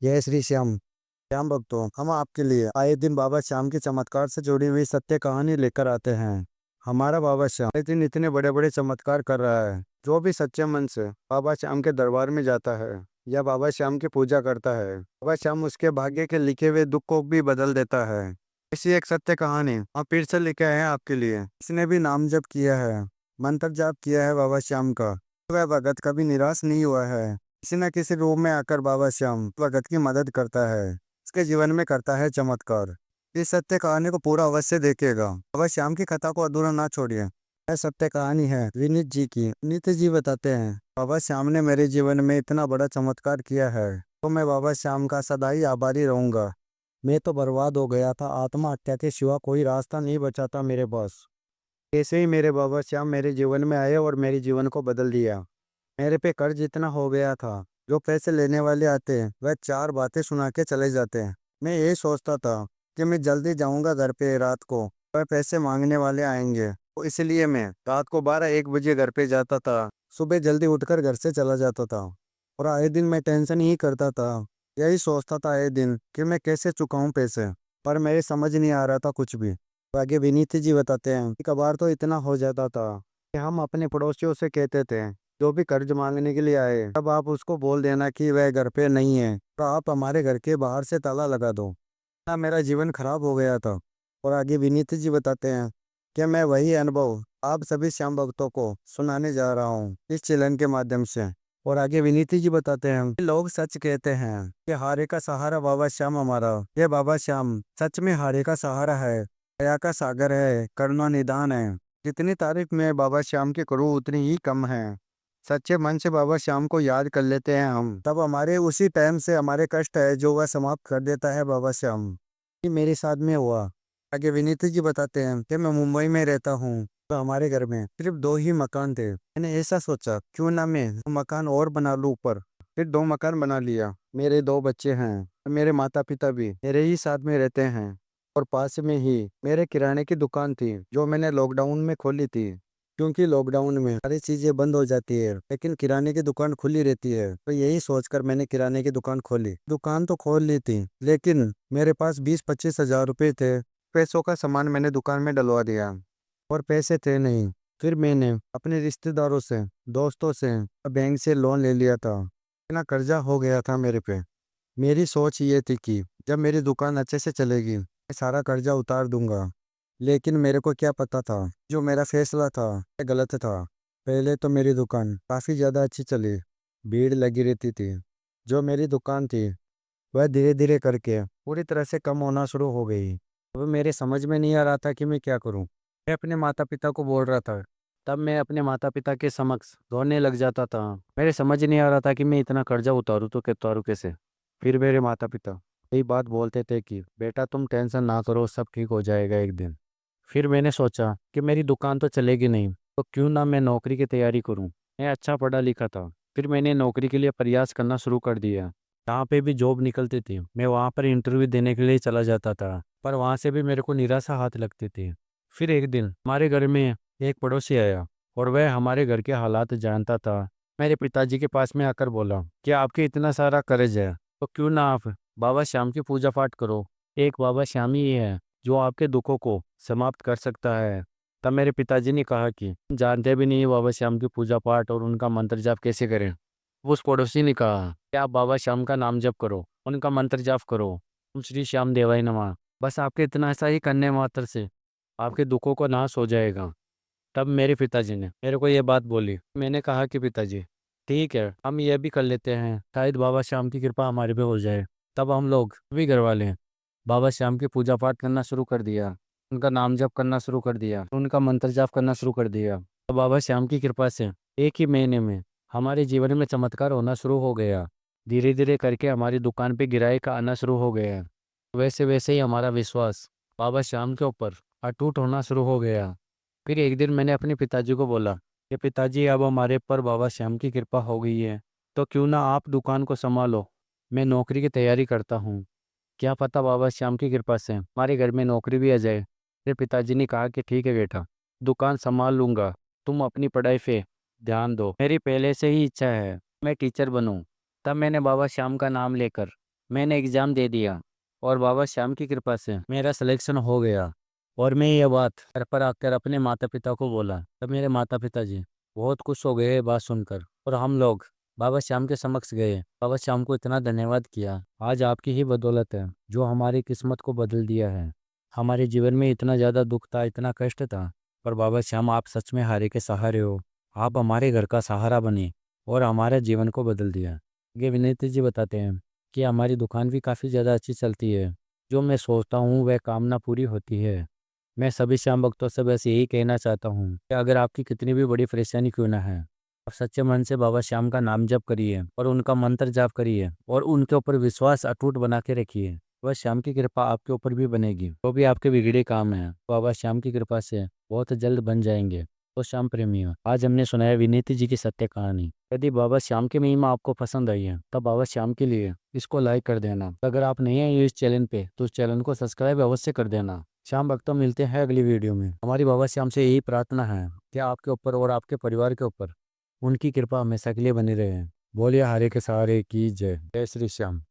जय श्री श्याम। श्याम भक्तों, हम आपके लिए आए दिन बाबा श्याम के चमत्कार से जुड़ी हुई सत्य कहानी लेकर आते हैं। हमारा बाबा श्याम आए दिन इतने बड़े बड़े चमत्कार कर रहा है। जो भी सच्चे मन से बाबा श्याम के दरबार में जाता है या बाबा श्याम की पूजा करता है, बाबा श्याम उसके भाग्य के लिखे हुए दुख को भी बदल देता है। इसी एक सत्य कहानी हम फिर से लेके आए हैं आपके लिए। इसने भी नाम जप किया है, मंत्र जाप किया है बाबा श्याम का, वह भगत कभी निराश नहीं हुआ है। किसी न किसी रूप में आकर बाबा श्याम भगत की मदद करता है, उसके जीवन में करता है चमत्कार। इस सत्य कहानी को पूरा अवश्य देखिएगा, बाबा श्याम की कथा को अधूरा ना छोड़िए। यह सत्य कहानी है विनीत जी की। विनीत जी बताते हैं, बाबा श्याम ने मेरे जीवन में इतना बड़ा चमत्कार किया है तो मैं बाबा श्याम का सदा ही आभारी रहूंगा। मैं तो बर्बाद हो गया था, आत्महत्या के सिवा कोई रास्ता नहीं बचा था मेरे पास। ऐसे ही मेरे बाबा श्याम मेरे जीवन में आए और मेरे जीवन को बदल दिया। मेरे पे कर्ज इतना हो गया था, जो पैसे लेने वाले आते हैं वह चार बातें सुना के चले जाते हैं। मैं यही सोचता था कि मैं जल्दी जाऊंगा घर पे रात को, वह पैसे मांगने वाले आएंगे, तो इसलिए मैं रात को 12-1 बजे घर पे जाता था, सुबह जल्दी उठकर घर से चला जाता था। और आए दिन मैं टेंशन ही करता था, यही सोचता था आए दिन कि मैं कैसे चुकाऊं पैसे, पर मेरे समझ नहीं आ रहा था कुछ भी। तो आगे विनीत जी बताते हैं, एक बार तो इतना हो जाता था कि हम अपने पड़ोसियों से कहते थे, जो भी कर्ज मांगने के लिए आए तब आप उसको बोल देना कि वह घर पे नहीं है, तो आप हमारे घर के बाहर से ताला लगा दो ना। मेरा जीवन खराब हो गया था। और आगे विनीत जी बताते हैं कि मैं वही अनुभव आप सभी श्याम भक्तों को सुनाने जा रहा हूँ इस चैनल के माध्यम से। और आगे विनीत जी बताते हैं कि लोग सच कहते हैं कि हारे का सहारा बाबा श्याम हमारा, ये बाबा श्याम सच में हारे का सहारा है, दया का सागर है, करुणा निदान है। जितनी तारीफ मैं बाबा श्याम की करूँ उतनी ही कम है। सच्चे मन से बाबा श्याम को याद कर लेते हैं हम, तब हमारे उसी टाइम से हमारे कष्ट है जो वह समाप्त कर देता है बाबा श्याम। ये मेरे साथ में हुआ। आगे विनीत जी बताते हैं कि मैं मुंबई में रहता हूँ, तो हमारे घर में सिर्फ 2 ही मकान थे। मैंने ऐसा सोचा क्यों ना मैं 2 मकान और बना लूँ ऊपर। फिर 2 मकान बना लिया। मेरे 2 बच्चे हैं, मेरे माता पिता भी मेरे ही साथ में रहते हैं। और पास में ही मेरे किराने की दुकान थी, जो मैंने लॉकडाउन में खोली थी। क्योंकि लॉकडाउन में सारी चीजें बंद हो जाती है लेकिन किराने की दुकान खुली रहती है, तो यही सोचकर मैंने किराने की दुकान खोली। दुकान तो खोल ली थी, लेकिन मेरे पास 20-25 हजार रुपए थे। पैसों का सामान मैंने दुकान में डलवा दिया और पैसे थे नहीं। फिर मैंने अपने रिश्तेदारों से, दोस्तों से, बैंक से लोन ले लिया था। इतना कर्जा हो गया था मेरे पे। मेरी सोच ये थी कि जब मेरी दुकान अच्छे से चलेगी मैं सारा कर्जा उतार दूंगा। लेकिन मेरे को क्या पता था, जो मेरा फैसला था वह गलत था। पहले तो मेरी दुकान काफ़ी ज़्यादा अच्छी चली, भीड़ लगी रहती थी। जो मेरी दुकान थी वह धीरे धीरे करके पूरी तरह से कम होना शुरू हो गई। अब मेरे समझ में नहीं आ रहा था कि मैं क्या करूं। मैं अपने माता पिता को बोल रहा था, तब मैं अपने माता पिता के समक्ष रोने लग जाता था। मेरे समझ नहीं आ रहा था कि मैं इतना कर्जा उतारूं तो उतारूं कैसे। फिर मेरे माता पिता यही बात बोलते थे कि बेटा तुम टेंशन ना करो, सब ठीक हो जाएगा एक दिन। फिर मैंने सोचा कि मेरी दुकान तो चलेगी नहीं, तो क्यों ना मैं नौकरी की तैयारी करूं। मैं अच्छा पढ़ा लिखा था। फिर मैंने नौकरी के लिए प्रयास करना शुरू कर दिया। जहाँ पे भी जॉब निकलती थी मैं वहाँ पर इंटरव्यू देने के लिए चला जाता था, पर वहाँ से भी मेरे को निराशा हाथ लगती थी। फिर एक दिन हमारे घर में एक पड़ोसी आया और वह हमारे घर के हालात जानता था। मेरे पिताजी के पास में आकर बोला कि आपके इतना सारा कर्ज है, तो क्यों ना आप बाबा श्याम की पूजा पाठ करो। एक बाबा श्याम ही है जो आपके दुखों को समाप्त कर सकता है। तब मेरे पिताजी ने कहा कि "हम जानते भी नहीं है बाबा श्याम की पूजा पाठ और उनका मंत्र जाप कैसे करें"। उस पड़ोसी ने कहा कि आप बाबा श्याम का नाम जप करो, उनका मंत्र जाप करो, ओम श्री श्याम देवाय नमः। बस आपके इतना ऐसा ही करने मात्र से आपके दुखों को नाश हो जाएगा। तब मेरे पिताजी ने मेरे को ये बात बोली। मैंने कहा कि पिताजी ठीक है, हम ये भी कर लेते हैं, शायद बाबा श्याम की कृपा हमारे पे हो जाए। तब हम लोग सभी घर वाले बाबा श्याम की पूजा पाठ करना शुरू कर दिया, उनका नाम जप करना शुरू कर दिया, उनका मंत्र जाप करना शुरू कर दिया। तो बाबा श्याम की कृपा से एक ही महीने में हमारे जीवन में चमत्कार होना शुरू हो गया। धीरे धीरे करके हमारी दुकान पे गिराई का आना शुरू हो गया। वैसे वैसे ही हमारा विश्वास बाबा श्याम के ऊपर अटूट होना शुरू हो गया। फिर एक दिन मैंने अपने पिताजी को बोला कि पिताजी अब हमारे पर बाबा श्याम की कृपा हो गई है, तो क्यों ना आप दुकान को संभालो, मैं नौकरी की तैयारी करता हूँ। क्या पता बाबा श्याम की कृपा से हमारे घर में नौकरी भी आ जाए। फिर पिताजी ने कहा कि ठीक है बेटा, दुकान संभाल लूंगा, तुम अपनी पढ़ाई पे ध्यान दो। मेरी पहले से ही इच्छा है मैं टीचर बनूं। तब मैंने बाबा श्याम का नाम लेकर मैंने एग्ज़ाम दे दिया और बाबा श्याम की कृपा से मेरा सिलेक्शन हो गया। और मैं ये बात घर पर आकर अपने माता पिता को बोला, तब मेरे माता पिता जी बहुत खुश हो गए ये बात सुनकर। और हम लोग बाबा श्याम के समक्ष गए, बाबा श्याम को इतना धन्यवाद किया। आज आपकी ही बदौलत है जो हमारी किस्मत को बदल दिया है। हमारे जीवन में इतना ज़्यादा दुख था, इतना कष्ट था, पर बाबा श्याम आप सच में हारे के सहारे हो। आप हमारे घर का सहारा बने और हमारे जीवन को बदल दिया। ये विनीत जी बताते हैं कि हमारी दुकान भी काफ़ी ज़्यादा अच्छी चलती है। जो मैं सोचता हूँ वह कामना पूरी होती है। मैं सभी श्याम भक्तों से बस यही कहना चाहता हूँ कि अगर आपकी कितनी भी बड़ी परेशानी क्यों ना है, आप सच्चे मन से बाबा श्याम का नाम जप करिए और उनका मंत्र जाप करिए और उनके ऊपर विश्वास अटूट बना के रखिए। बाबा श्याम की कृपा आपके ऊपर भी बनेगी। जो भी आपके बिगड़े काम हैं बाबा श्याम की कृपा से बहुत जल्द बन जाएंगे। तो श्याम प्रेमियों, आज हमने सुनाया विनीत जी की सत्य कहानी। यदि बाबा श्याम की महिमा आपको पसंद आई है तब बाबा श्याम के लिए इसको लाइक कर देना। अगर आप नए हैं इस चैनल पे तो इस चैनल को सब्सक्राइब अवश्य कर देना। श्याम भक्तों, मिलते हैं अगली वीडियो में। हमारी बाबा श्याम से यही प्रार्थना है कि आपके ऊपर और आपके परिवार के ऊपर उनकी कृपा हमेशा के लिए बनी रहे। बोलिए हरे के सहारे की जय। जय श्री श्याम।